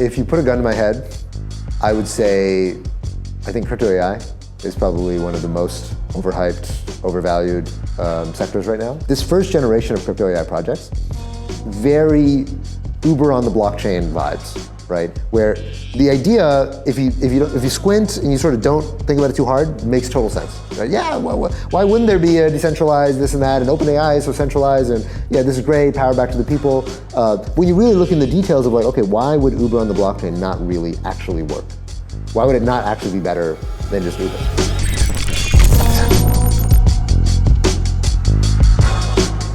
If you put a gun to my head, I would say I think crypto AI is probably one of the most overhyped, overvalued sectors right now. This first generation of crypto AI projects, very Uber on the blockchain vibes, right? Where the idea, if you squint and you sort of don't think about it too hard, makes total sense, right? Yeah, why wouldn't there be a decentralized this and that, and OpenAI is so centralized, and yeah, this is great, power back to the people. When you really look in the details of like, okay, why would Uber on the blockchain not really actually work? Why would it not actually be better than just Uber?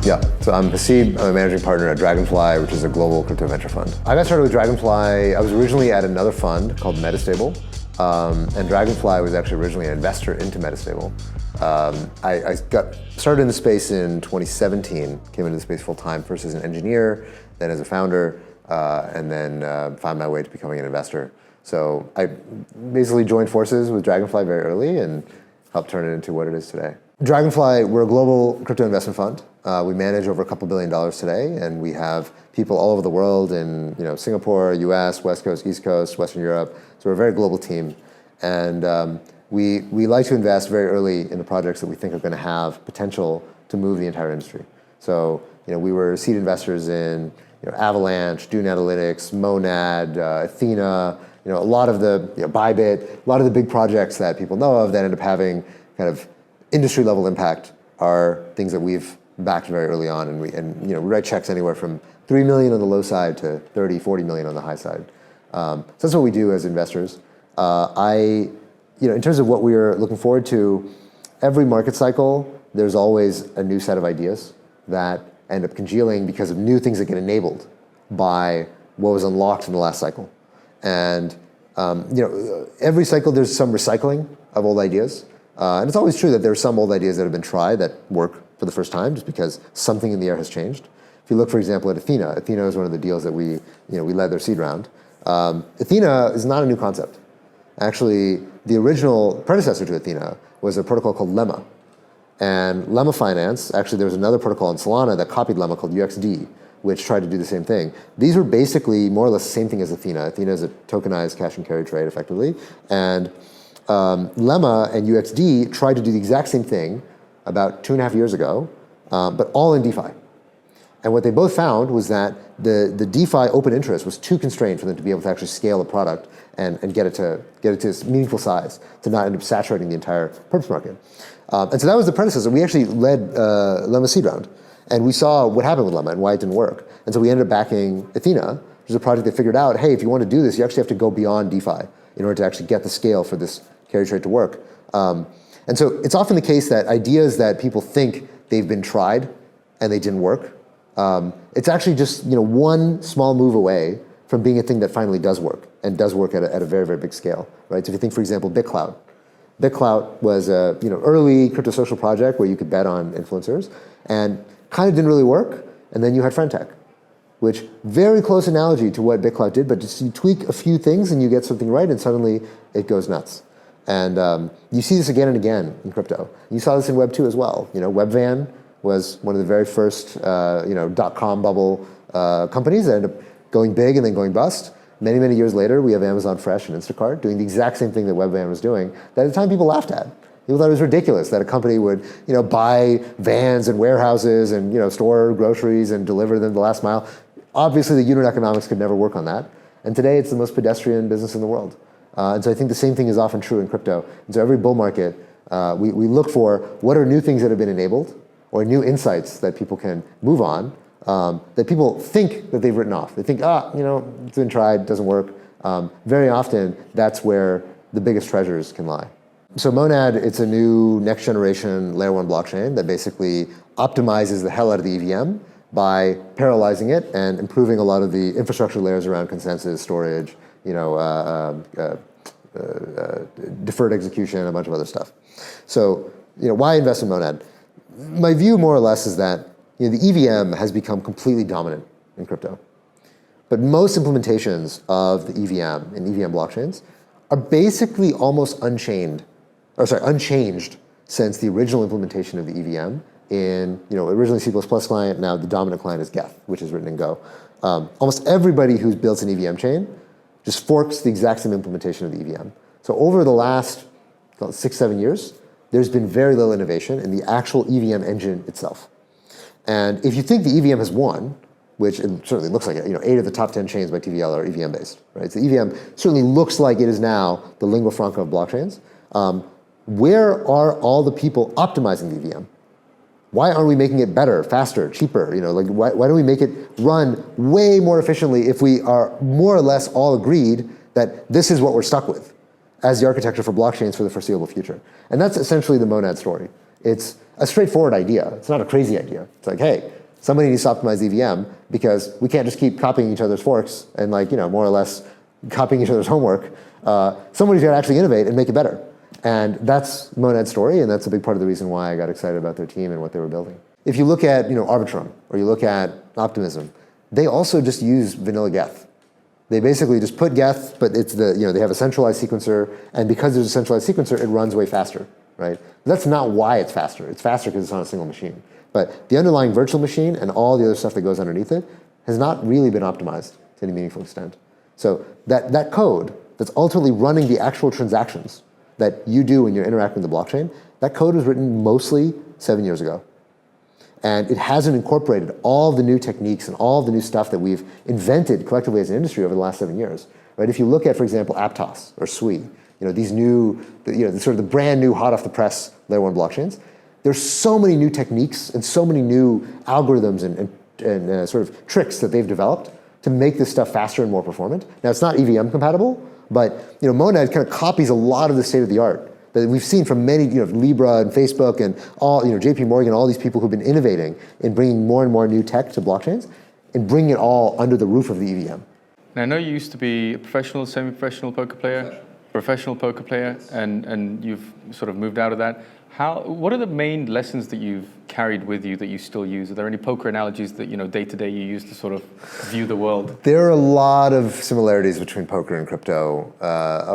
Yeah, so I'm Haseeb. I'm a managing partner at Dragonfly, which is a global crypto venture fund. I got started with Dragonfly. I was originally at another fund called Metastable, and Dragonfly was actually originally an investor into Metastable. I got started in the space in 2017, came into the space full time, first as an engineer, then as a founder, and then found my way to becoming an investor. So I basically joined forces with Dragonfly very early and helped turn it into what it is today. Dragonfly, we're a global crypto investment fund. We manage over $2 billion today, and we have people all over the world in Singapore, US, West Coast, East Coast, Western Europe. So we're a very global team. And we like to invest very early in the projects that we think are going to have potential to move the entire industry. So we were seed investors in Avalanche, Dune Analytics, Monad, Athena, a lot of the Bybit, a lot of the big projects that people know of that end up having kind of industry level impact are things that we've backed very early on, and we write checks anywhere from 3 million on the low side to 30, 40 million on the high side. So that's what we do as investors. In terms of what we're looking forward to, every market cycle, there's always a new set of ideas that end up congealing because of new things that get enabled by what was unlocked in the last cycle. And every cycle there's some recycling of old ideas. And it's always true that there are some old ideas that have been tried that work for the first time just because something in the air has changed. If you look, for example, at Athena is one of the deals that we led their seed round. Athena is not a new concept. Actually, the original predecessor to Athena was a protocol called Lemma. And Lemma Finance, actually there was another protocol in Solana that copied Lemma called UXD, which tried to do the same thing. These were basically more or less the same thing as Athena. Athena is a tokenized cash and carry trade effectively. And Lemma and UXD tried to do the exact same thing about 2.5 years ago, but all in DeFi. And what they both found was that the DeFi open interest was too constrained for them to be able to actually scale a product and get it to its meaningful size, to not end up saturating the entire purpose market. And so that was the predecessor. We actually led Lemma seed round, and we saw what happened with Lemma and why it didn't work. And so we ended up backing Athena, which is a project that figured out, hey, if you want to do this, you actually have to go beyond DeFi in order to actually get the scale for this carry trade to work. And so it's often the case that ideas that people think they've been tried and they didn't work, it's actually just one small move away from being a thing that finally does work and does work at a very, very big scale, right? So if you think, for example, BitClout. BitClout was a early crypto social project where you could bet on influencers and kind of didn't really work. And then you had Friendtech, which very close analogy to what BitClout did, but just you tweak a few things and you get something right and suddenly it goes nuts. And you see this again and again in crypto. You saw this in Web 2 as well. Webvan was one of the very first .com bubble companies that ended up going big and then going bust. Many, many years later, we have Amazon Fresh and Instacart doing the exact same thing that Webvan was doing that at the time people laughed at. People thought it was ridiculous that a company would buy vans and warehouses and store groceries and deliver them the last mile. Obviously, the unit economics could never work on that. And today, it's the most pedestrian business in the world. And so I think the same thing is often true in crypto. And so every bull market, we look for what are new things that have been enabled or new insights that people can move on that people think that they've written off. They think, it's been tried, doesn't work. Very often, that's where the biggest treasures can lie. So Monad, it's a new next generation layer 1 blockchain that basically optimizes the hell out of the EVM by parallelizing it and improving a lot of the infrastructure layers around consensus, storage, deferred execution, a bunch of other stuff. So, why invest in Monad? My view more or less is that the EVM has become completely dominant in crypto. But most implementations of the EVM and EVM blockchains are basically almost unchanged since the original implementation of the EVM in, originally C++ client, now the dominant client is Geth, which is written in Go. Almost everybody who's built an EVM chain just forks the exact same implementation of the EVM. So over the last 6-7 years, there's been very little innovation in the actual EVM engine itself. And if you think the EVM has won, which it certainly looks like it, 8 of the top 10 chains by TVL are EVM based, right? So EVM certainly looks like it is now the lingua franca of blockchains. Where are all the people optimizing the EVM? Why aren't we making it better, faster, cheaper? Why don't we make it run way more efficiently if we are more or less all agreed that this is what we're stuck with as the architecture for blockchains for the foreseeable future? And that's essentially the Monad story. It's a straightforward idea. It's not a crazy idea. It's like, hey, somebody needs to optimize the EVM because we can't just keep copying each other's forks and more or less copying each other's homework. Somebody's got to actually innovate and make it better. And that's Monad's story, and that's a big part of the reason why I got excited about their team and what they were building. If you look at Arbitrum or you look at Optimism, they also just use vanilla Geth. They basically just put Geth, but it's they have a centralized sequencer, and because there's a centralized sequencer, it runs way faster, right? But that's not why it's faster. It's faster because it's on a single machine. But the underlying virtual machine and all the other stuff that goes underneath it has not really been optimized to any meaningful extent. So that code that's ultimately running the actual transactions that you do when you're interacting with the blockchain, that code was written mostly 7 years ago. And it hasn't incorporated all the new techniques and all the new stuff that we've invented collectively as an industry over the last 7 years. Right? If you look at, for example, Aptos or Sui, these new, sort of the brand new hot off the press layer 1 blockchains, there's so many new techniques and so many new algorithms and sort of tricks that they've developed to make this stuff faster and more performant. Now, it's not EVM compatible, but Monad kind of copies a lot of the state of the art that we've seen from many, Libra and Facebook and all, JP Morgan, all these people who've been innovating in bringing more and more new tech to blockchains and bringing it all under the roof of the EVM. Now, I know you used to be a professional, semi-professional poker player, and you've sort of moved out of that. What are the main lessons that you've carried with you that you still use? Are there any poker analogies that, day to day you use to sort of view the world? There are a lot of similarities between poker and crypto.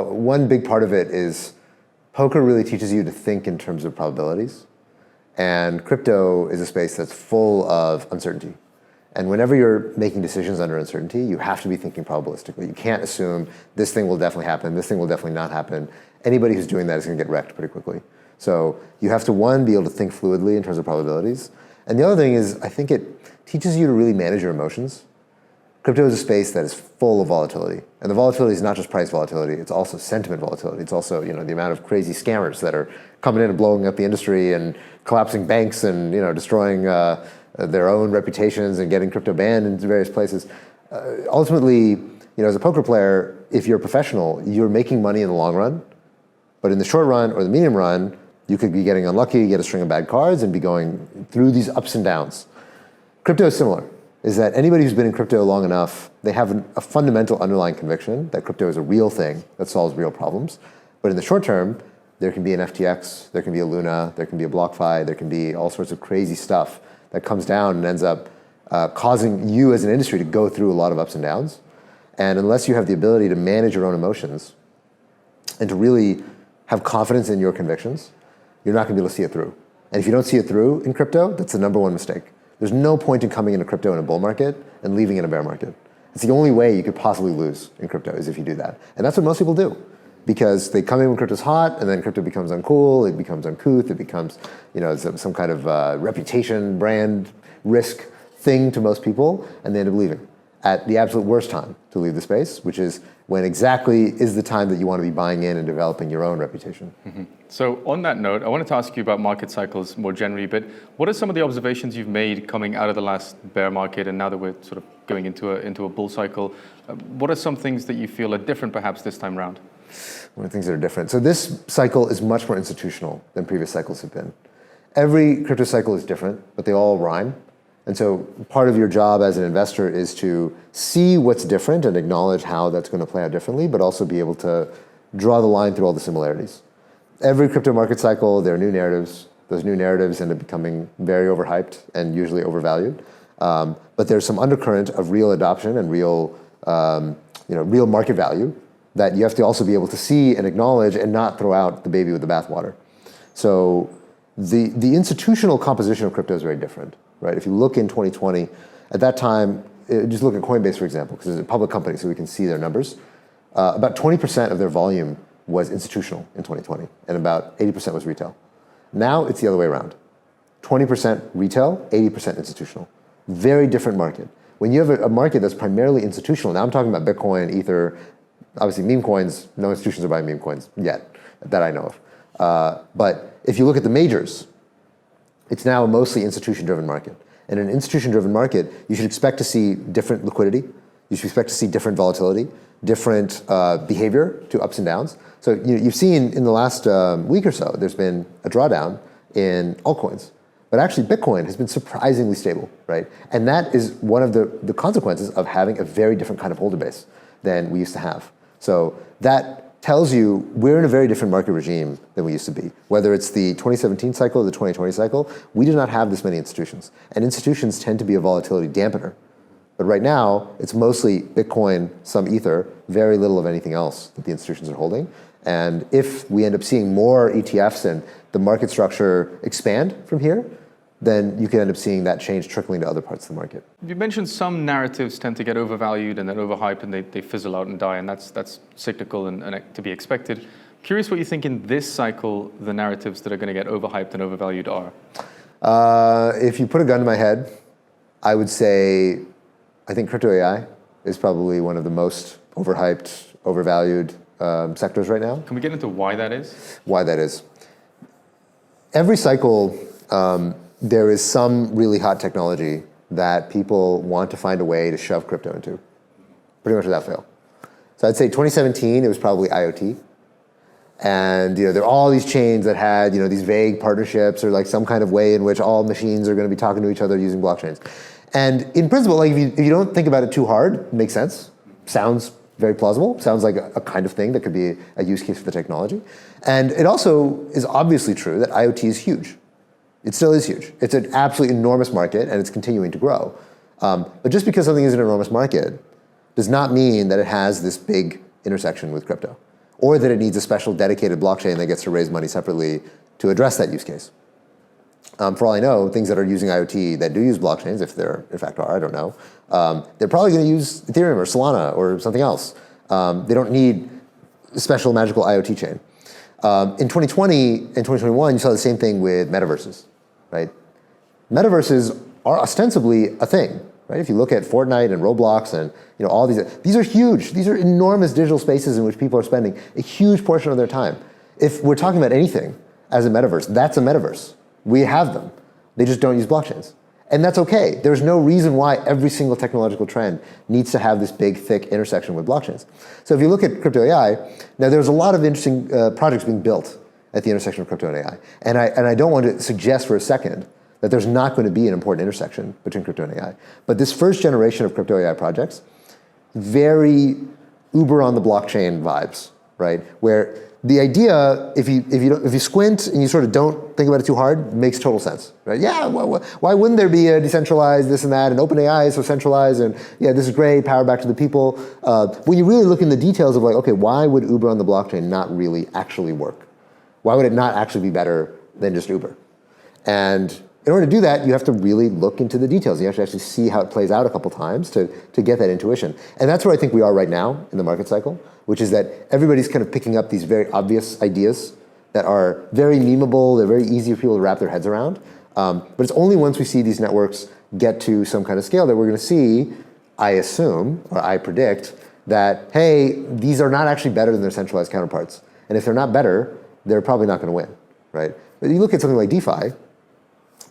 One big part of it is poker really teaches you to think in terms of probabilities. And crypto is a space that's full of uncertainty. And whenever you're making decisions under uncertainty, you have to be thinking probabilistically. You can't assume this thing will definitely happen, this thing will definitely not happen. Anybody who's doing that is going to get wrecked pretty quickly. So you have to, one, be able to think fluidly in terms of probabilities. And the other thing is, I think it teaches you to really manage your emotions. Crypto is a space that is full of volatility. And the volatility is not just price volatility, it's also sentiment volatility. It's also the amount of crazy scammers that are coming in and blowing up the industry and collapsing banks and destroying their own reputations and getting crypto banned in various places. Ultimately, as a poker player, if you're a professional, you're making money in the long run. But in the short run or the medium run, you could be getting unlucky, get a string of bad cards, and be going through these ups and downs. Crypto is similar, is that anybody who's been in crypto long enough, they have a fundamental underlying conviction that crypto is a real thing that solves real problems. But in the short term, there can be an FTX, there can be a Luna, there can be a BlockFi, there can be all sorts of crazy stuff that comes down and ends up causing you as an industry to go through a lot of ups and downs. And unless you have the ability to manage your own emotions and to really have confidence in your convictions, you're not going to be able to see it through. And if you don't see it through in crypto, that's the number one mistake. There's no point in coming into crypto in a bull market and leaving in a bear market. It's the only way you could possibly lose in crypto is if you do that. And that's what most people do, because they come in when crypto's hot, and then crypto becomes uncool, it becomes uncouth, it becomes some kind of reputation, brand, risk thing to most people, and they end up leaving at the absolute worst time to leave the space, which is when exactly is the time that you want to be buying in and developing your own reputation. Mm-hmm. So on that note, I wanted to ask you about market cycles more generally, but what are some of the observations you've made coming out of the last bear market and now that we're sort of going into a bull cycle? What are some things that you feel are different perhaps this time around? One of the things that are different. So this cycle is much more institutional than previous cycles have been. Every crypto cycle is different, but they all rhyme. And so part of your job as an investor is to see what's different and acknowledge how that's going to play out differently, but also be able to draw the line through all the similarities. Every crypto market cycle, there are new narratives. Those new narratives end up becoming very overhyped and usually overvalued. But there's some undercurrent of real adoption and real market value that you have to also be able to see and acknowledge and not throw out the baby with the bathwater. So the institutional composition of crypto is very different. Right? If you look in 2020, at that time, just look at Coinbase, for example, because it's a public company, so we can see their numbers. about 20% of their volume was institutional in 2020, and about 80% was retail. Now it's the other way around. 20% retail, 80% institutional. Very different market. When you have a market that's primarily institutional, now I'm talking about Bitcoin, Ether, obviously meme coins, no institutions are buying meme coins yet, that I know of. But if you look at the majors, it's now a mostly institution-driven market. In an institution-driven market, you should expect to see different liquidity, you should expect to see different volatility, different behavior to ups and downs. So you've seen in the last week or so, there's been a drawdown in altcoins. But actually, Bitcoin has been surprisingly stable, right? And that is one of the consequences of having a very different kind of holder base than we used to have. So that tells you we're in a very different market regime than we used to be. Whether it's the 2017 cycle or the 2020 cycle, we do not have this many institutions. And institutions tend to be a volatility dampener. But right now, it's mostly Bitcoin, some Ether, very little of anything else that the institutions are holding. And if we end up seeing more ETFs and the market structure expand from here, then you can end up seeing that change trickling to other parts of the market. You mentioned some narratives tend to get overvalued and then overhyped and they fizzle out and die, and that's cyclical and to be expected. Curious what you think in this cycle the narratives that are going to get overhyped and overvalued are? If you put a gun to my head, I would say I think crypto AI is probably one of the most overhyped, overvalued sectors right now. Can we get into why that is? Why that is. Every cycle, there is some really hot technology that people want to find a way to shove crypto into, pretty much without fail. So I'd say 2017, it was probably IoT. And there are all these chains that had these vague partnerships or like some kind of way in which all machines are going to be talking to each other using blockchains. And in principle, like if you don't think about it too hard, it makes sense. Sounds very plausible. Sounds like a kind of thing that could be a use case for the technology. And it also is obviously true that IoT is huge. It still is huge. It's an absolutely enormous market, and it's continuing to grow. But just because something is an enormous market does not mean that it has this big intersection with crypto, or that it needs a special dedicated blockchain that gets to raise money separately to address that use case. For all I know, things that are using IoT that do use blockchains, if there in fact are, I don't know, they're probably going to use Ethereum or Solana or something else. They don't need a special magical IoT chain. In 2020 and 2021, you saw the same thing with metaverses, right? Metaverses are ostensibly a thing, right? If you look at Fortnite and Roblox and all these are huge. These are enormous digital spaces in which people are spending a huge portion of their time. If we're talking about anything as a metaverse, that's a metaverse. We have them. They just don't use blockchains. And that's okay. There's no reason why every single technological trend needs to have this big, thick intersection with blockchains. So if you look at crypto AI, now there's a lot of interesting projects being built at the intersection of crypto and AI. And I don't want to suggest for a second that there's not going to be an important intersection between crypto and AI. But this first generation of crypto AI projects, very Uber on the blockchain vibes, right? Where the idea, if you squint and you sort of don't think about it too hard, makes total sense, right? Yeah, why wouldn't there be a decentralized this and that, and OpenAI is so centralized, and yeah, this is great, power back to the people. When you really look in the details of like, okay, why would Uber on the blockchain not really actually work? Why would it not actually be better than just Uber? And in order to do that, you have to really look into the details. You have to actually see how it plays out a couple times to get that intuition. And that's where I think we are right now in the market cycle, which is that everybody's kind of picking up these very obvious ideas that are very memeable, they're very easy for people to wrap their heads around. But it's only once we see these networks get to some kind of scale that we're going to see, I assume, or I predict, that, hey, these are not actually better than their centralized counterparts. And if they're not better, they're probably not going to win, right? But you look at something like DeFi,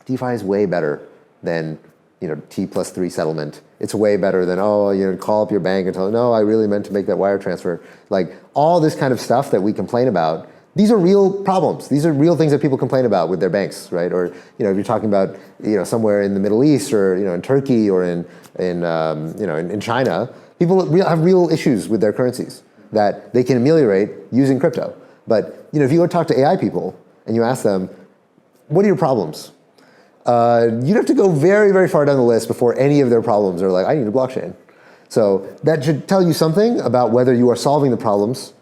DeFi is way better than T+3 settlement. It's way better than, call up your bank and tell them, no, I really meant to make that wire transfer. Like all this kind of stuff that we complain about, these are real problems. These are real things that people complain about with their banks, right? Or if you're talking about somewhere in the Middle East or in Turkey or in China, people have real issues with their currencies that they can ameliorate using crypto. But if you go talk to AI people and you ask them, what are your problems? You'd have to go very, very far down the list before any of their problems are like, I need a blockchain. So that should tell you something about whether you are solving the problems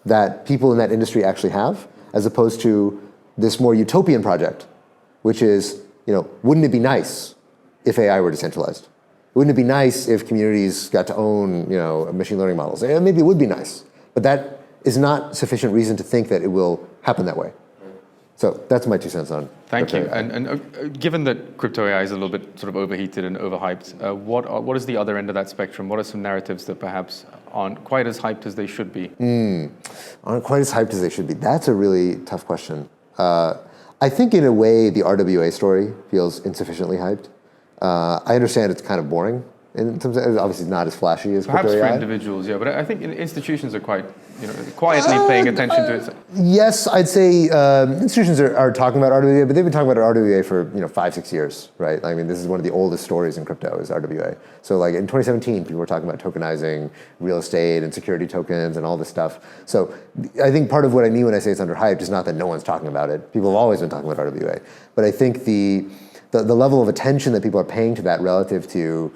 that people in that industry actually have, as opposed to this more utopian project, which is, wouldn't it be nice if AI were decentralized? Wouldn't it be nice if communities got to own, machine learning models? And maybe it would be nice. But that is not sufficient reason to think that it will happen that way. So that's my 2 cents on Thank you. crypto AI. And given that crypto AI is a little bit sort of overheated and overhyped, what is the other end of that spectrum? What are some narratives that perhaps aren't quite as hyped as they should be? Aren't quite as hyped as they should be. That's a really tough question. I think in a way the RWA story feels insufficiently hyped. I understand it's kind of boring. In terms of, obviously not as flashy as Perhaps crypto for AI. individuals, yeah, but I think institutions are quite, quietly paying attention to it. Yes, I'd say institutions are talking about RWA, but they've been talking about RWA for 5-6 years, right? I mean, this is one of the oldest stories in crypto is RWA. So like in 2017, people were talking about tokenizing real estate and security tokens and all this stuff. So I think part of what I mean when I say it's underhyped is not that no one's talking about it. People have always been talking about RWA, but I think the level of attention that people are paying to that relative to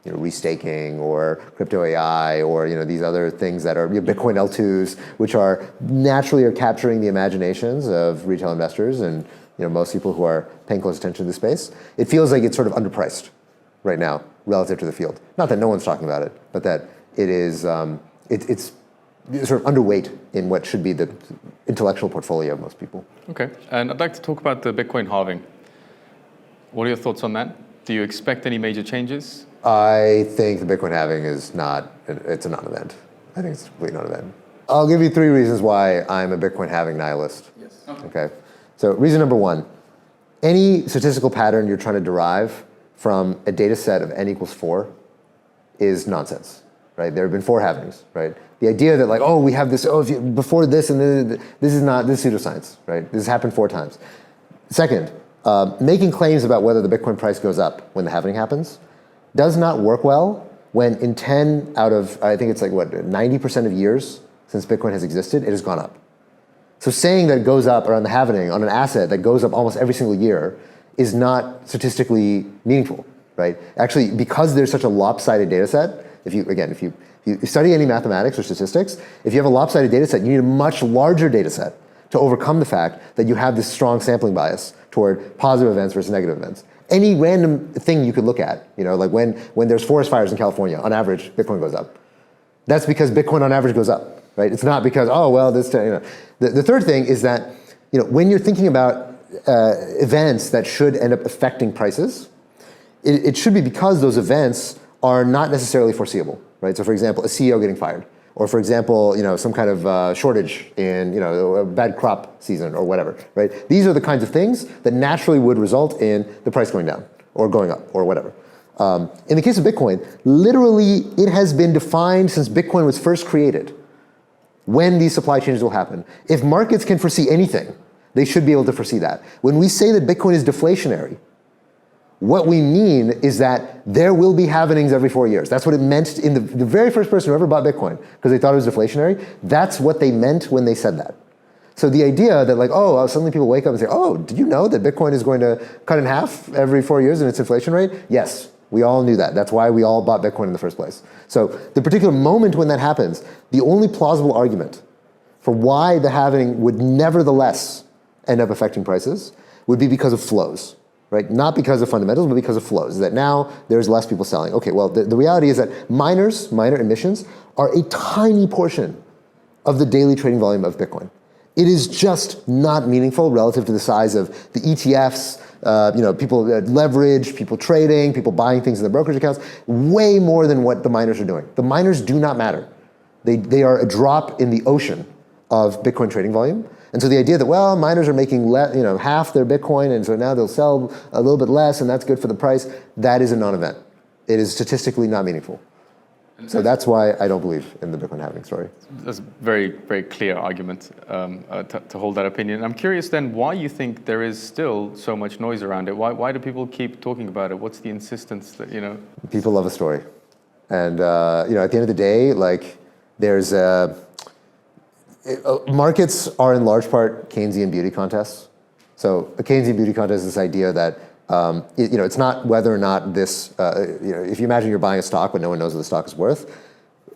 restaking or crypto AI or these other things that are Bitcoin L2s, which are naturally capturing the imaginations of retail investors and most people who are paying close attention to the space. It feels like it's sort of underpriced right now relative to the field. Not that no one's talking about it, but that it is it's sort of underweight in what should be the intellectual portfolio of most people. Okay, and I'd like to talk about the Bitcoin halving. What are your thoughts on that? Do you expect any major changes? I think the Bitcoin halving it's a non-event. I think it's a complete non-event. I'll give you 3 reasons why I'm a Bitcoin halving nihilist. Yes. Okay. So reason number 1, any statistical pattern you're trying to derive from a data set of n equals 4 is nonsense, right? There have been 4 halvings, right? The idea that we have this, before this and this is pseudoscience, right? This has happened 4 times. Second, making claims about whether the Bitcoin price goes up when the halving happens does not work well when in 10 out of, I think it's 90% of years since Bitcoin has existed, it has gone up. So saying that it goes up around the halving on an asset that goes up almost every single year is not statistically meaningful, right? Actually, because there's such a lopsided data set, if you study any mathematics or statistics, if you have a lopsided data set, you need a much larger data set to overcome the fact that you have this strong sampling bias toward positive events versus negative events. Any random thing you could look at, like when there's forest fires in California, on average, Bitcoin goes up. That's because Bitcoin on average goes up, right? It's not because, The third thing is that, when you're thinking about events that should end up affecting prices, it should be because those events are not necessarily foreseeable, right? So for example, a CEO getting fired. Or for example, some kind of shortage in, a bad crop season or whatever, right? These are the kinds of things that naturally would result in the price going down or going up or whatever. In the case of Bitcoin, literally it has been defined since Bitcoin was first created when these supply changes will happen. If markets can foresee anything, they should be able to foresee that. When we say that Bitcoin is deflationary, what we mean is that there will be halvings every 4 years. That's what it meant in the very first person who ever bought Bitcoin because they thought it was deflationary. That's what they meant when they said that. So the idea that suddenly people wake up and say, did you know that Bitcoin is going to cut in half every 4 years in its inflation rate? Yes, we all knew that. That's why we all bought Bitcoin in the first place. So the particular moment when that happens, the only plausible argument for why the halving would nevertheless end up affecting prices would be because of flows. Right? Not because of fundamentals, but because of flows. That now there's less people selling. Okay, well, the reality is that minor emissions, are a tiny portion of the daily trading volume of Bitcoin. It is just not meaningful relative to the size of the ETFs, people leverage, people trading, people buying things in their brokerage accounts, way more than what the miners are doing. The miners do not matter. They are a drop in the ocean of Bitcoin trading volume. And so the idea that, miners are making half their Bitcoin, and so now they'll sell a little bit less, and that's good for the price, that is a non-event. It is statistically not meaningful. So that's why I don't believe in the Bitcoin halving story. That's a very, very clear argument to hold that opinion. I'm curious then why you think there is still so much noise around it. Why do people keep talking about it? What's the insistence that, People love a story. And, at the end of the day, there's markets are in large part Keynesian beauty contests. So a Keynesian beauty contest is this idea that it's not whether or not this, if you imagine you're buying a stock but no one knows what the stock is worth,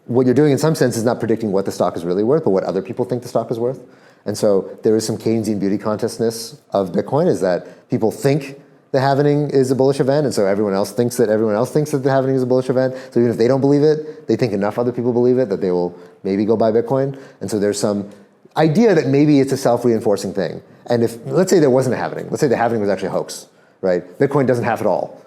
what you're doing in some sense is not predicting what the stock is really worth, but what other people think the stock is worth. And so there is some Keynesian beauty contestness of Bitcoin is that people think the halving is a bullish event, and so everyone else thinks that the halving is a bullish event. So even if they don't believe it, they think enough other people believe it that they will maybe go buy Bitcoin. And so there's some idea that maybe it's a self-reinforcing thing. And if, let's say there wasn't a halving, let's say the halving was actually a hoax, right? Bitcoin doesn't halve at all.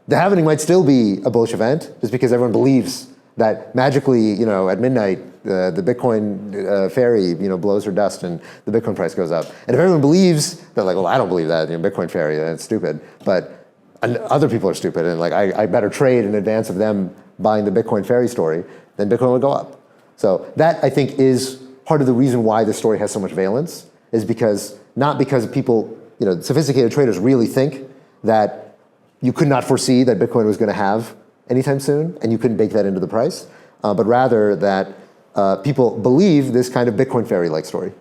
The halving might still be a bullish event just because everyone believes that magically, at midnight, the Bitcoin fairy, blows her dust and the Bitcoin price goes up. And if everyone believes that, like, well, I don't believe that, Bitcoin fairy, that's stupid. But other people are stupid, and like I better trade in advance of them buying the Bitcoin fairy story, then Bitcoin will go up. So that, I think, is part of the reason why this story has so much valence, is because, not because people, sophisticated traders really think that you could not foresee that Bitcoin was going to have anytime soon, and you couldn't bake that into the price, but rather that people believe this kind of Bitcoin fairy-like story,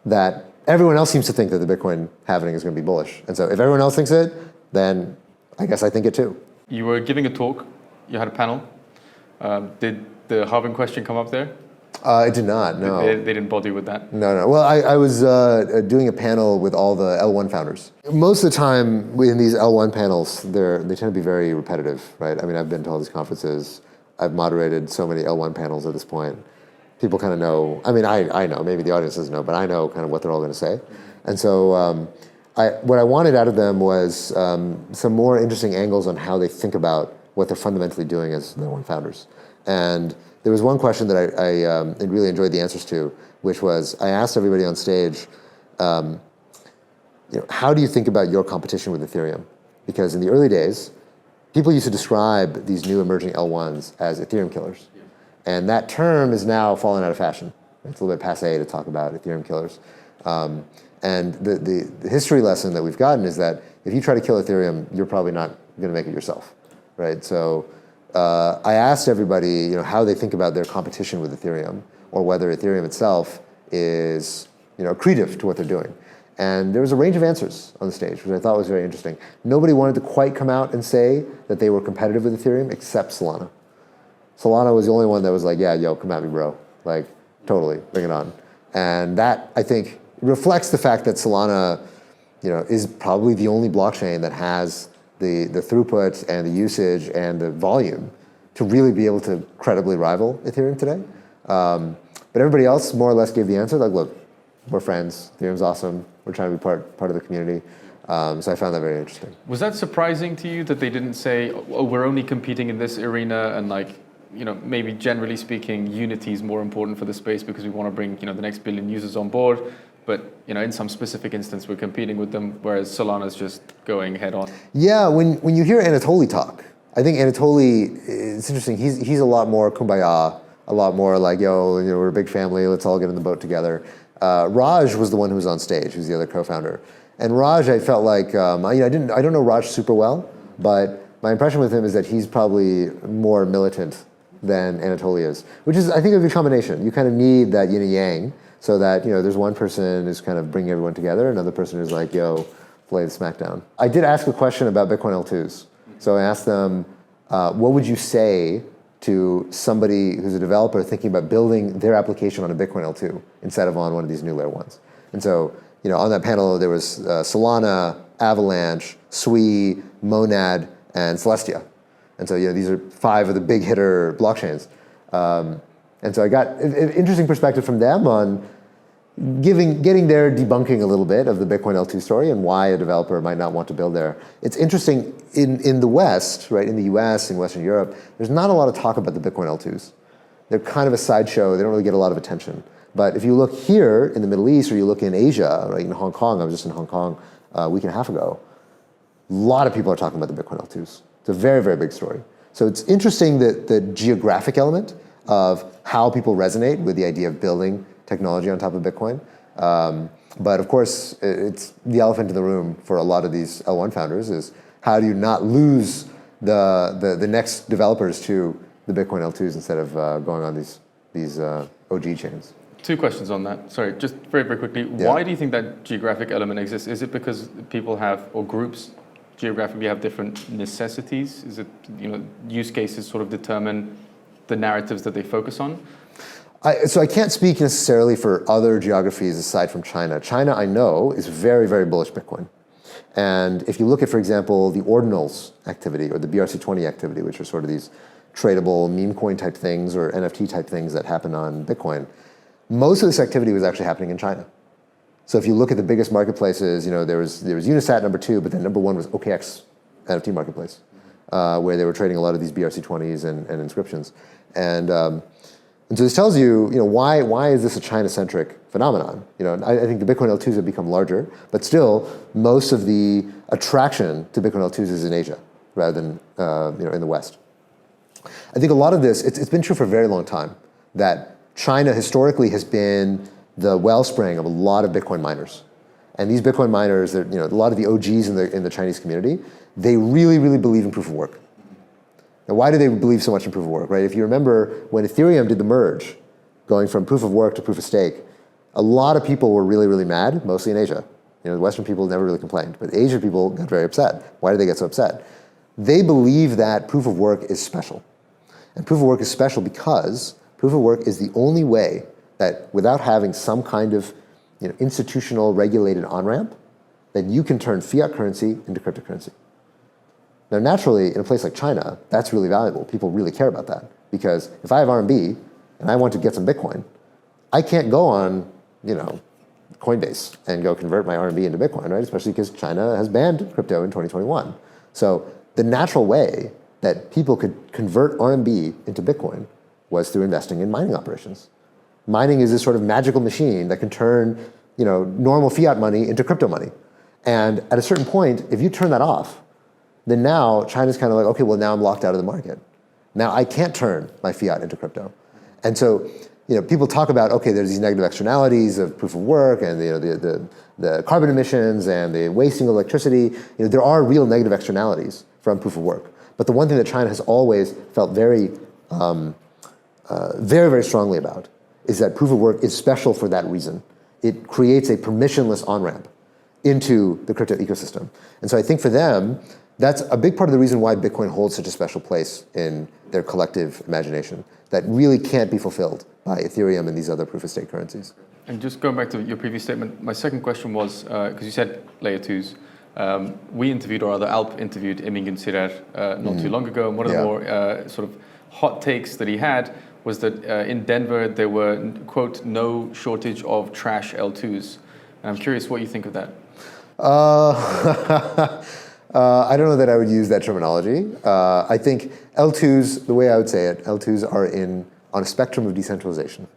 that everyone else seems to think that the Bitcoin halving is going to be bullish. And so if everyone else thinks it, then I guess I think it too. You were giving a talk, you had a panel. Did the halving question come up there? It did not, no. They didn't bother you with that? No. Well, I was doing a panel with all the L1 founders. Most of the time in these L1 panels, they tend to be very repetitive, right? I mean, I've been to all these conferences. I've moderated so many L1 panels at this point. People kind of know. I mean, I know. Maybe the audience doesn't know, but I know kind of what they're all going to say. And so what I wanted out of them was some more interesting angles on how they think about what they're fundamentally doing as L1 founders. And there was one question that I really enjoyed the answers to, which was, I asked everybody on stage, how do you think about your competition with Ethereum? Because in the early days, people used to describe these new emerging L1s as Ethereum killers. And that term is now fallen out of fashion. It's a little bit passé to talk about Ethereum killers. And the history lesson that we've gotten is that if you try to kill Ethereum, you're probably not going to make it yourself, right? So I asked everybody, how they think about their competition with Ethereum, or whether Ethereum itself is, accretive to what they're doing. And there was a range of answers on the stage, which I thought was very interesting. Nobody wanted to quite come out and say that they were competitive with Ethereum, except Solana. Solana was the only one that was like, yeah, yo, come at me, bro. Like, totally, bring it on. And that, I think, reflects the fact that Solana, is probably the only blockchain that has the throughput and the usage and the volume to really be able to credibly rival Ethereum today. But everybody else more or less gave the answer, like, look, we're friends, Ethereum's awesome, we're trying to be part of the community. So I found that very interesting. Was that surprising to you that they didn't say, oh, we're only competing in this arena, and like, maybe generally speaking, Unity is more important for the space because we want to bring, the next billion users on board. But, in some specific instance, we're competing with them, whereas Solana's just going head on. Yeah, when you hear Anatoly talk, I think Anatoly, it's interesting. He's a lot more kumbaya, a lot more like, yo, we're a big family, let's all get in the boat together. Raj was the one who was on stage, who's the other co-founder. And Raj, I felt like, I don't know Raj super well, but my impression with him is that he's probably more militant than Anatoly is, which is, I think, a good combination. You kind of need that yin and yang, so that there's one person who's kind of bringing everyone together, another person who's like, yo, play the smackdown. I did ask a question about Bitcoin L2s. So I asked them, what would you say to somebody who's a developer thinking about building their application on a Bitcoin L2 instead of on one of these new layer ones? And so, on that panel, there was Solana, Avalanche, Sui, Monad, and Celestia. And so, these are 5 of the big hitter blockchains. And so I got an interesting perspective from them on getting their debunking a little bit of the Bitcoin L2 story and why a developer might not want to build there. It's interesting, in the West, right, in the US, in Western Europe, there's not a lot of talk about the Bitcoin L2s. They're kind of a sideshow. They don't really get a lot of attention. But if you look here in the Middle East, or you look in Asia, right, in Hong Kong, I was just in Hong Kong a week and a half ago, a lot of people are talking about the Bitcoin L2s. It's a very, very big story. So it's interesting that the geographic element of how people resonate with the idea of building technology on top of Bitcoin. But of course, it's the elephant in the room for a lot of these L1 founders is how do you not lose the next developers to the Bitcoin L2s instead of going on these OG chains? 2 questions on that. Sorry, just very, very quickly. Yeah. Why do you think that geographic element exists? Is it because people have, or groups geographically have different necessities? Is it, use cases sort of determine the narratives that they focus on? So I can't speak necessarily for other geographies aside from China. China, I know, is very, very bullish Bitcoin. And if you look at, for example, the ordinals activity or the BRC20 activity, which are sort of these tradable meme coin type things or NFT type things that happen on Bitcoin, most of this activity was actually happening in China. So if you look at the biggest marketplaces, there was Unisat number 2, but then number 1 was OKX NFT marketplace, where they were trading a lot of these BRC20s and inscriptions. And so this tells you, why is this a China-centric phenomenon? I think the Bitcoin L2s have become larger, but still, most of the attraction to Bitcoin L2s is in Asia rather than in the West. I think a lot of this, it's been true for a very long time that China historically has been the wellspring of a lot of Bitcoin miners. And these Bitcoin miners, a lot of the OGs in the Chinese community, they really, really believe in proof of work. Now, why do they believe so much in proof of work, right? If you remember when Ethereum did the merge, going from proof of work to proof of stake, a lot of people were really, really mad, mostly in Asia. The Western people never really complained, but Asian people got very upset. Why did they get so upset? They believe that proof of work is special. And proof of work is special because proof of work is the only way that without having some kind of institutional regulated on-ramp, that you can turn fiat currency into cryptocurrency. Now, naturally, in a place like China, that's really valuable. People really care about that. Because if I have RMB and I want to get some Bitcoin, I can't go on, Coinbase and go convert my RMB into Bitcoin, right? Especially because China has banned crypto in 2021. So the natural way that people could convert RMB into Bitcoin was through investing in mining operations. Mining is this sort of magical machine that can turn, normal fiat money into crypto money. And at a certain point, if you turn that off, then now China's kind of like, okay, well, now I'm locked out of the market. Now I can't turn my fiat into crypto. And so, people talk about, okay, there's these negative externalities of proof of work and the carbon emissions and the wasting of electricity. There are real negative externalities from proof of work. But the one thing that China has always felt very, very strongly about is that proof of work is special for that reason. It creates a permissionless on-ramp into the crypto ecosystem. And so I think for them, that's a big part of the reason why Bitcoin holds such a special place in their collective imagination that really can't be fulfilled by Ethereum and these other proof-of-stake currencies. And just going back to your previous statement, my second question was, because you said layer 2s, we interviewed, or rather Alp interviewed Emin Günserer not too long ago, and one of the more sort of hot takes that he had was that in Denver there were, quote, no shortage of trash L2s. And I'm curious what you think of that. I don't know that I would use that terminology. I think L2s, the way I would say it, L2s are on a spectrum of decentralization.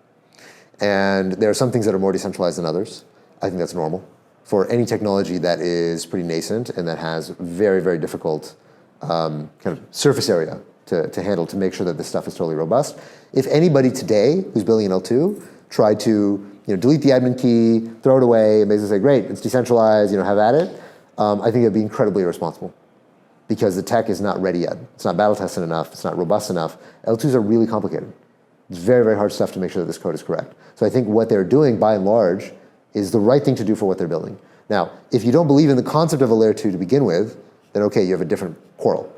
And there are some things that are more decentralized than others. I think that's normal for any technology that is pretty nascent and that has very, very difficult kind of surface area to handle to make sure that this stuff is totally robust. If anybody today who's building an L2 tried to delete the admin key, throw it away, and basically say, great, it's decentralized, have at it, I think it'd be incredibly irresponsible because the tech is not ready yet. It's not battle tested enough. It's not robust enough. L2s are really complicated. It's very, very hard stuff to make sure that this code is correct. So I think what they're doing, by and large, is the right thing to do for what they're building. Now, if you don't believe in the concept of a layer 2 to begin with, then okay, you have a different quarrel.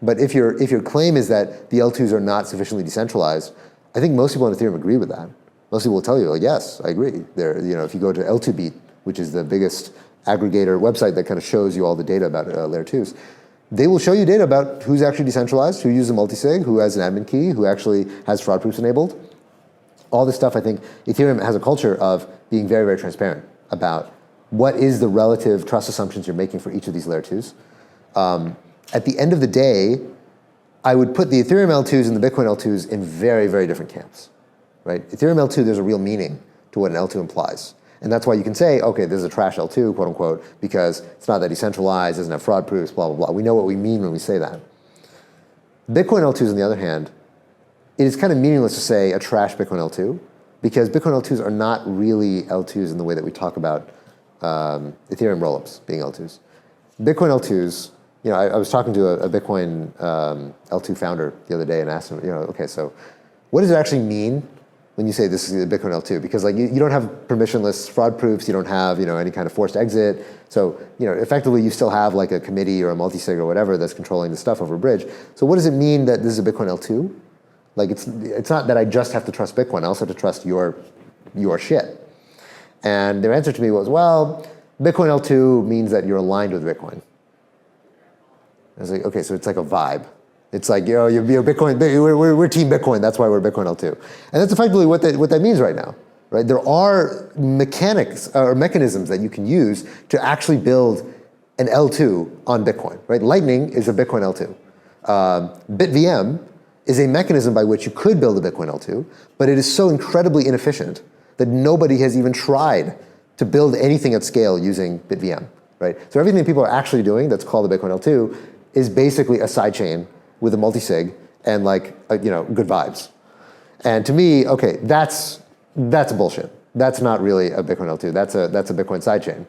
But if your claim is that the L2s are not sufficiently decentralized, I think most people on Ethereum agree with that. Most people will tell you, yes, I agree. If you go to L2Beat, which is the biggest aggregator website that kind of shows you all the data about layer 2s, they will show you data about who's actually decentralized, who uses a multisig, who has an admin key, who actually has fraud proofs enabled. All this stuff, I think Ethereum has a culture of being very, very transparent about what is the relative trust assumptions you're making for each of these layer 2s. At the end of the day, I would put the Ethereum L2s and the Bitcoin L2s in very, very different camps. Right? Ethereum L2, there's a real meaning to what an L2 implies. And that's why you can say, okay, this is a trash L2, quote unquote, because it's not that decentralized, doesn't have fraud proofs, blah, blah, blah. We know what we mean when we say that. Bitcoin L2s, on the other hand, it is kind of meaningless to say a trash Bitcoin L2 because Bitcoin L2s are not really L2s in the way that we talk about Ethereum rollups being L2s. Bitcoin L2s, I was talking to a Bitcoin L2 founder the other day and asked him, okay, so what does it actually mean when you say this is a Bitcoin L2? Because you don't have permissionless fraud proofs, you don't have any kind of forced exit. So effectively you still have like a committee or a multisig or whatever that's controlling the stuff over a bridge. So what does it mean that this is a Bitcoin L2? Like it's not that I just have to trust Bitcoin, I also have to trust your shit. And their answer to me was, well, Bitcoin L2 means that you're aligned with Bitcoin. I was like, okay, so it's like a vibe. It's like, you're Bitcoin, we're team Bitcoin, that's why we're Bitcoin L2. And that's effectively what that means right now, right? There are mechanics or mechanisms that you can use to actually build an L2 on Bitcoin, right? Lightning is a Bitcoin L2. BitVM is a mechanism by which you could build a Bitcoin L2, but it is so incredibly inefficient that nobody has even tried to build anything at scale using BitVM, right? So everything people are actually doing that's called the Bitcoin L2 is basically a sidechain with a multi-sig and good vibes. And to me, okay, that's bullshit. That's not really a Bitcoin L2. That's a Bitcoin sidechain.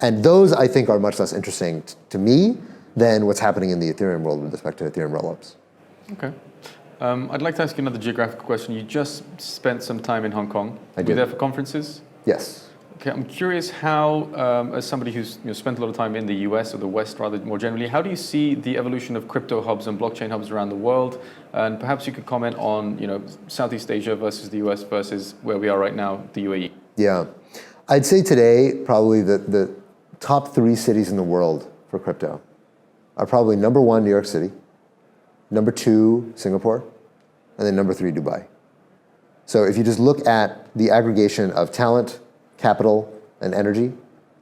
And those, I think, are much less interesting to me than what's happening in the Ethereum world with respect to Ethereum rollups. Okay. I'd like to ask you another geographical question. You just spent some time in Hong Kong. I did. Were you there for conferences? Yes. Okay, I'm curious how, as somebody who's spent a lot of time in the US or the West rather more generally, how do you see the evolution of crypto hubs and blockchain hubs around the world? And perhaps you could comment on Southeast Asia versus the US versus where we are right now, the UAE. Yeah. I'd say today, probably the top 3 cities in the world for crypto are probably number 1, New York City, number 2, Singapore, and then number 3, Dubai. So if you just look at the aggregation of talent, capital, and energy,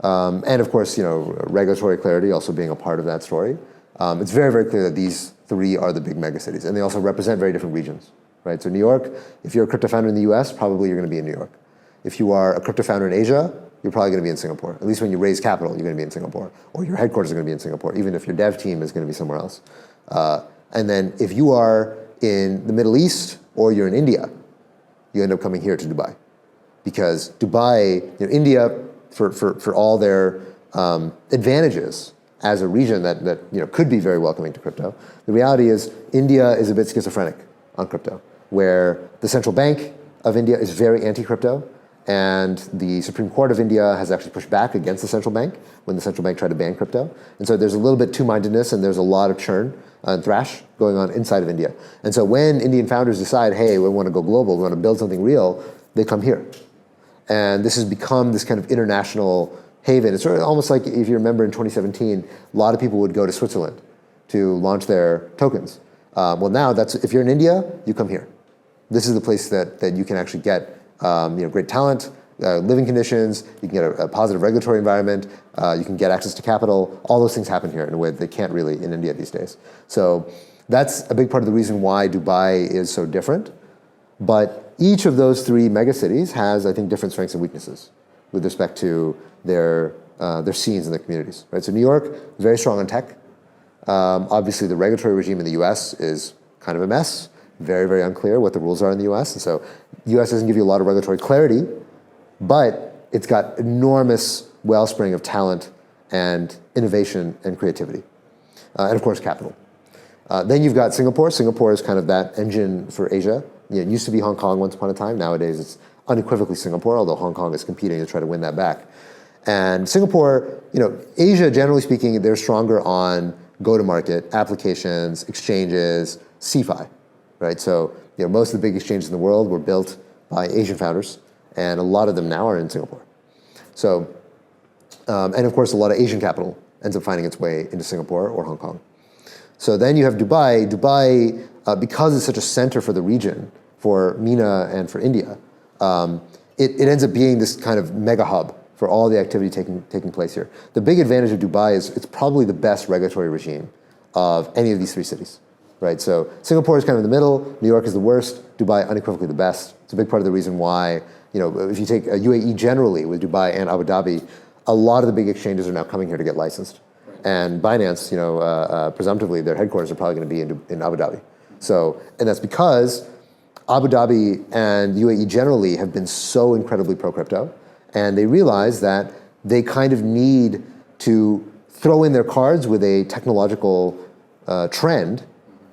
and of course, regulatory clarity also being a part of that story, it's very, very clear that these 3 are the big mega cities, and they also represent very different regions, right? So New York, if you're a crypto founder in the US, probably you're going to be in New York. If you are a crypto founder in Asia, you're probably going to be in Singapore. At least when you raise capital, you're going to be in Singapore, or your headquarters are going to be in Singapore, even if your dev team is going to be somewhere else. And then if you are in the Middle East or you're in India, you end up coming here to Dubai. Because Dubai, India, for all their advantages as a region that could be very welcoming to crypto, the reality is India is a bit schizophrenic on crypto, where the central bank of India is very anti-crypto, and the Supreme Court of India has actually pushed back against the central bank when the central bank tried to ban crypto. And so there's a little bit two-mindedness and there's a lot of churn and thrash going on inside of India. And so when Indian founders decide, hey, we want to go global, we want to build something real, they come here. And this has become this kind of international haven. It's sort of almost like, if you remember in 2017, a lot of people would go to Switzerland to launch their tokens. Well, now if you're in India, you come here. This is the place that you can actually get great talent, living conditions, you can get a positive regulatory environment, you can get access to capital. All those things happen here in a way that they can't really in India these days. So that's a big part of the reason why Dubai is so different. But each of those 3 megacities has, I think, different strengths and weaknesses with respect to their scenes and their communities. Right? So New York, very strong on tech. Obviously, the regulatory regime in the US is kind of a mess. Very, very unclear what the rules are in the US. And so the US doesn't give you a lot of regulatory clarity, but it's got enormous wellspring of talent and innovation and creativity. And of course, capital. Then you've got Singapore. Singapore is kind of that engine for Asia. It used to be Hong Kong once upon a time. Nowadays, it's unequivocally Singapore, although Hong Kong is competing to try to win that back. And Singapore, Asia, generally speaking, they're stronger on go-to-market, applications, exchanges, CeFi. Right, so most of the big exchanges in the world were built by Asian founders, and a lot of them now are in Singapore. So, and of course, a lot of Asian capital ends up finding its way into Singapore or Hong Kong. So then you have Dubai. Dubai, because it's such a center for the region, for MENA and for India, it ends up being this kind of mega hub for all the activity taking place here. The big advantage of Dubai is it's probably the best regulatory regime of any of these 3 cities. Right, so Singapore is kind of in the middle, New York is the worst, Dubai unequivocally the best. It's a big part of the reason why, if you take UAE generally with Dubai and Abu Dhabi, a lot of the big exchanges are now coming here to get licensed. And Binance, presumptively their headquarters are probably going to be in Abu Dhabi. So, and that's because Abu Dhabi and UAE generally have been so incredibly pro-crypto, and they realize that they kind of need to throw in their cards with a technological trend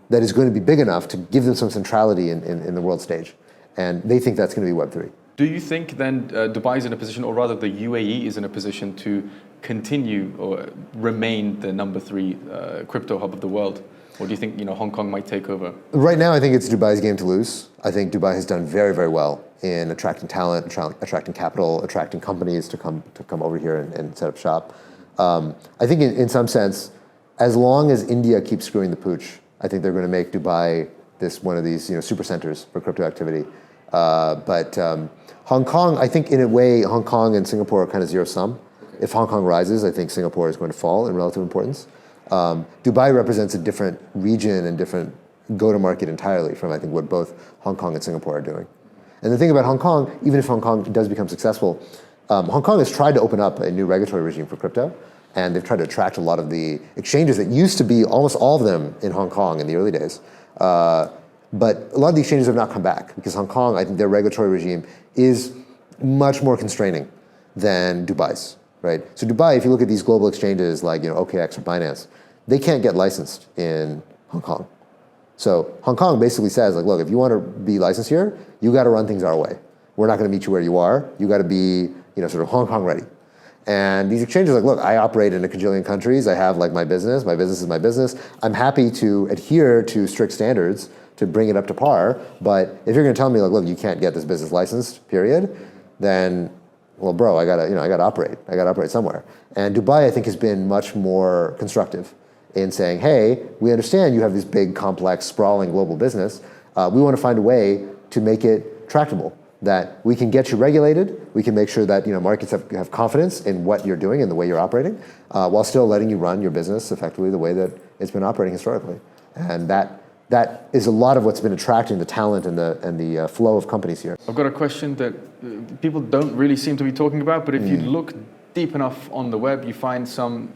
that is going to be big enough to give them some centrality in the world stage. And they think that's going to be Web3. Do you think then Dubai is in a position, or rather the UAE is in a position to continue or remain the number 3 crypto hub of the world? Or do you think Hong Kong might take over? Right now, I think it's Dubai's game to lose. I think Dubai has done very, very well in attracting talent, attracting capital, attracting companies to come over here and set up shop. I think in some sense, as long as India keeps screwing the pooch, I think they're going to make Dubai one of these super centers for crypto activity. But Hong Kong, I think in a way, Hong Kong and Singapore are kind of zero sum. If Hong Kong rises, I think Singapore is going to fall in relative importance. Dubai represents a different region and different go-to-market entirely from, I think, what both Hong Kong and Singapore are doing. And the thing about Hong Kong, even if Hong Kong does become successful, Hong Kong has tried to open up a new regulatory regime for crypto, and they've tried to attract a lot of the exchanges that used to be almost all of them in Hong Kong in the early days. But a lot of the exchanges have not come back because Hong Kong, I think their regulatory regime is much more constraining than Dubai's, right? So Dubai, if you look at these global exchanges like OKX or Binance, they can't get licensed in Hong Kong. So Hong Kong basically says, like, look, if you want to be licensed here, you got to run things our way. We're not going to meet you where you are. You got to be, sort of Hong Kong ready. And these exchanges are like, look, I operate in a cajillion countries. I have like my business. My business is my business. I'm happy to adhere to strict standards to bring it up to par. But if you're going to tell me, like, look, you can't get this business licensed, period, then, well, bro, I gotta operate. I gotta operate somewhere. And Dubai, I think, has been much more constructive in saying, hey, we understand you have this big, complex, sprawling global business. We want to find a way to make it tractable, that we can get you regulated, we can make sure that markets have confidence in what you're doing and the way you're operating, while still letting you run your business effectively the way that it's been operating historically. And that is a lot of what's been attracting the talent and the flow of companies here. I've got a question that people don't really seem to be talking about, but if you look deep enough on the web, you find some,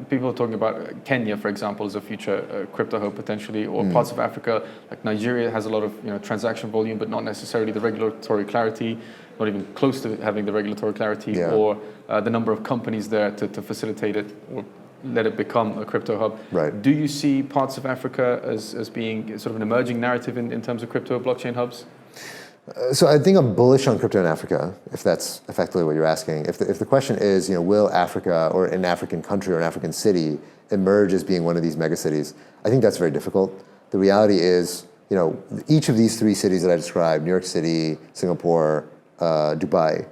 people are talking about Kenya, for example, as a future crypto hub potentially, or parts of Africa, like Nigeria has a lot of transaction volume, but not necessarily the regulatory clarity, not even close to having the regulatory clarity, or the number of companies there to facilitate it or let it become a crypto hub. Right. Do you see parts of Africa as being sort of an emerging narrative in terms of crypto blockchain hubs? So I think I'm bullish on crypto in Africa, if that's effectively what you're asking. If the question is, will Africa or an African country or an African city emerge as being one of these megacities, I think that's very difficult. The reality is, each of these three cities that I described, New York City, Singapore, Dubai,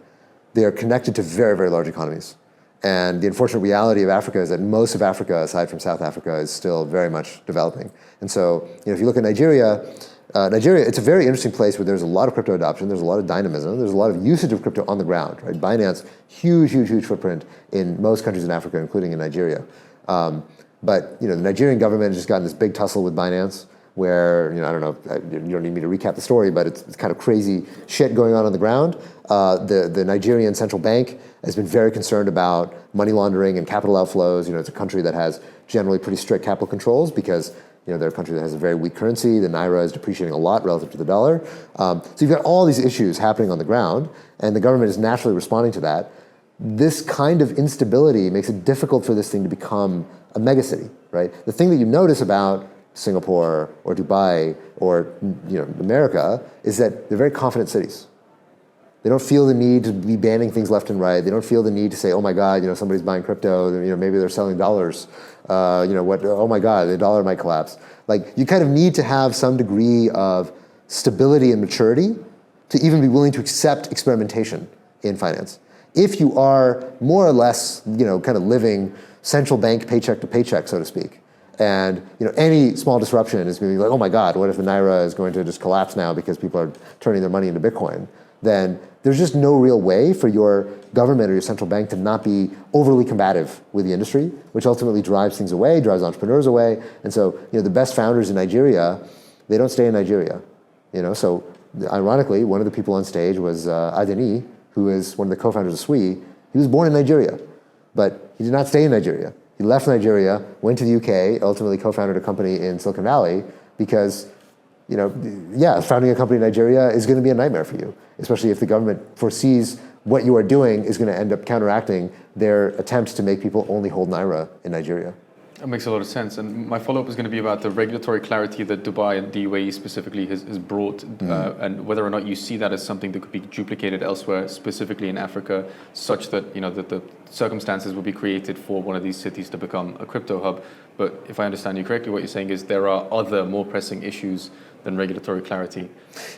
they are connected to very, very large economies. And the unfortunate reality of Africa is that most of Africa, aside from South Africa, is still very much developing. And so, if you look at Nigeria, it's a very interesting place where there's a lot of crypto adoption, there's a lot of dynamism, there's a lot of usage of crypto on the ground, right? Binance, huge footprint in most countries in Africa, including in Nigeria. But the Nigerian government has just gotten this big tussle with Binance where, I don't know, you don't need me to recap the story, but it's kind of crazy shit going on the ground. The Nigerian central bank has been very concerned about money laundering and capital outflows. It's a country that has generally pretty strict capital controls because they're a country that has a very weak currency. The naira is depreciating a lot relative to the dollar. So you've got all these issues happening on the ground, and the government is naturally responding to that. This kind of instability makes it difficult for this thing to become a megacity, right? The thing that you notice about Singapore or Dubai or America is that they're very confident cities. They don't feel the need to be banning things left and right. They don't feel the need to say, oh my God, somebody's buying crypto, maybe they're selling dollars. Oh my God, the dollar might collapse. Like, you kind of need to have some degree of stability and maturity to even be willing to accept experimentation in finance. If you are more or less, kind of living central bank paycheck to paycheck, so to speak, and any small disruption is going to be like, oh my God, what if the naira is going to just collapse now because people are turning their money into Bitcoin? Then there's just no real way for your government or your central bank to not be overly combative with the industry, which ultimately drives things away, drives entrepreneurs away. And so, the best founders in Nigeria, they don't stay in Nigeria. So ironically, one of the people on stage was Adeni, who is one of the co-founders of SWI. He was born in Nigeria, but he did not stay in Nigeria. He left Nigeria, went to the UK, ultimately co-founded a company in Silicon Valley because founding a company in Nigeria is going to be a nightmare for you, especially if the government foresees what you are doing is going to end up counteracting their attempts to make people only hold naira in Nigeria. That makes a lot of sense. And my follow-up is going to be about the regulatory clarity that Dubai and the UAE specifically has brought, and whether or not you see that as something that could be duplicated elsewhere, specifically in Africa, such that that the circumstances will be created for one of these cities to become a crypto hub. But if I understand you correctly, what you're saying is there are other more pressing issues than regulatory clarity?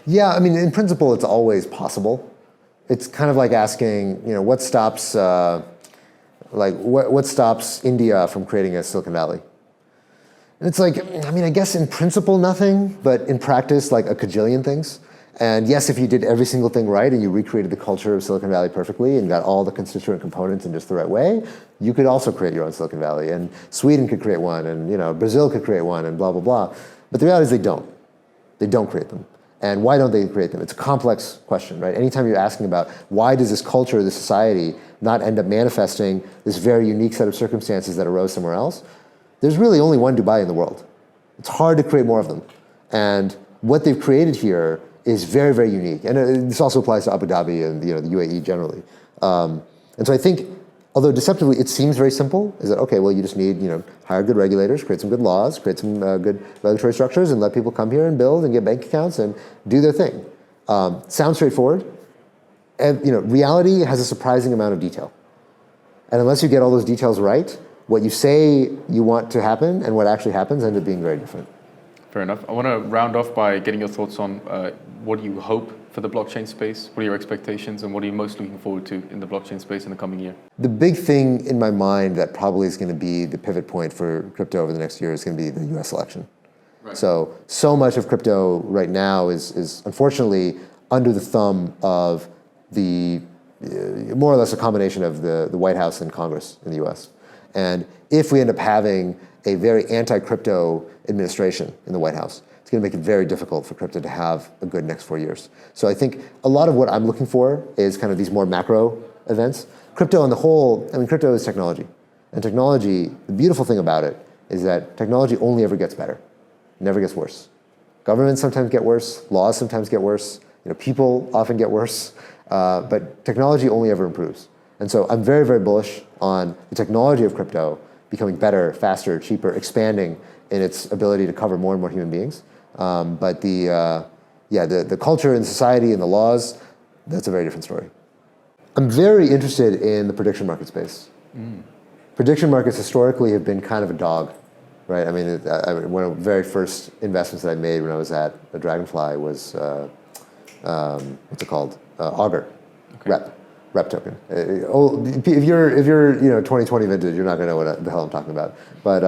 Yeah, I mean, in principle, it's always possible. It's kind of like asking, what stops, what stops India from creating a Silicon Valley? And it's like, I mean, I guess in principle, nothing, but in practice, like a cajillion things. And yes, if you did every single thing right and you recreated the culture of Silicon Valley perfectly and got all the constituent components in just the right way, you could also create your own Silicon Valley. And Sweden could create one, and Brazil could create one, and blah, blah, blah. But the reality is they don't. They don't create them. And why don't they create them? It's a complex question, right? Anytime you're asking about why does this culture, this society, not end up manifesting this very unique set of circumstances that arose somewhere else, there's really only one Dubai in the world. It's hard to create more of them. And what they've created here is very, very unique. And this also applies to Abu Dhabi and the UAE generally. And so I think, although deceptively it seems very simple, is that, okay, well, you just need, hire good regulators, create some good laws, create some good regulatory structures, and let people come here and build and get bank accounts and do their thing. Sounds straightforward. And reality has a surprising amount of detail. And unless you get all those details right, what you say you want to happen and what actually happens end up being very different. Fair enough. I want to round off by getting your thoughts on what you hope for the blockchain space, what are your expectations, and what are you most looking forward to in the blockchain space in the coming year? The big thing in my mind that probably is going to be the pivot point for crypto over the next year is going to be the US election. Right. So much of crypto right now is unfortunately under the thumb of the more or less a combination of the White House and Congress in the US. And if we end up having a very anti-crypto administration in the White House, it's going to make it very difficult for crypto to have a good next 4 years. So I think a lot of what I'm looking for is kind of these more macro events. Crypto on the whole, I mean, crypto is technology. And technology, the beautiful thing about it is that technology only ever gets better, never gets worse. Governments sometimes get worse, laws sometimes get worse, people often get worse, but technology only ever improves. And so I'm very, very bullish on the technology of crypto becoming better, faster, cheaper, expanding in its ability to cover more and more human beings. But the culture and society and the laws, that's a very different story. I'm very interested in the prediction market space. Prediction markets historically have been kind of a dog, right? I mean, one of the very first investments that I made when I was at Dragonfly was, what's it called? Augur, okay. Rep token. If you're 2020 vintage, you're not going to know what the hell I'm talking about. But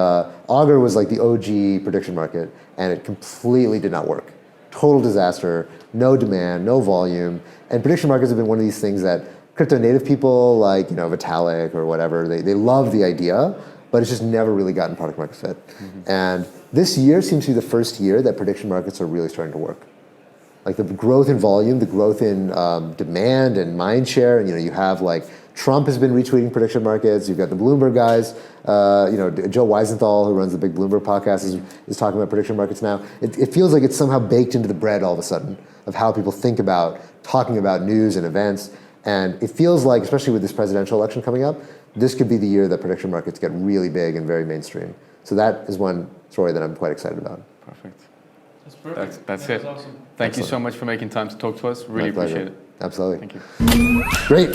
Augur was like the OG prediction market, and it completely did not work. Total disaster, no demand, no volume. And prediction markets have been one of these things that crypto native people like Vitalik or whatever, they love the idea, but it's just never really gotten product market fit. Mm-hmm. And this year seems to be the first year that prediction markets are really starting to work. Like the growth in volume, the growth in demand and mind share. And, you have like Trump has been retweeting prediction markets. You've got the Bloomberg guys. Joe Weisenthal, who runs the big Bloomberg podcast, is talking about prediction markets now. It feels like it's somehow baked into the bread all of a sudden of how people think about talking about news and events. And it feels like, especially with this presidential election coming up, this could be the year that prediction markets get really big and very mainstream. So that is one story that I'm quite excited about. Perfect. That's perfect. That's it. Awesome. Thank you so much for making time to talk to us. Really appreciate it. Absolutely. Thank you. Great.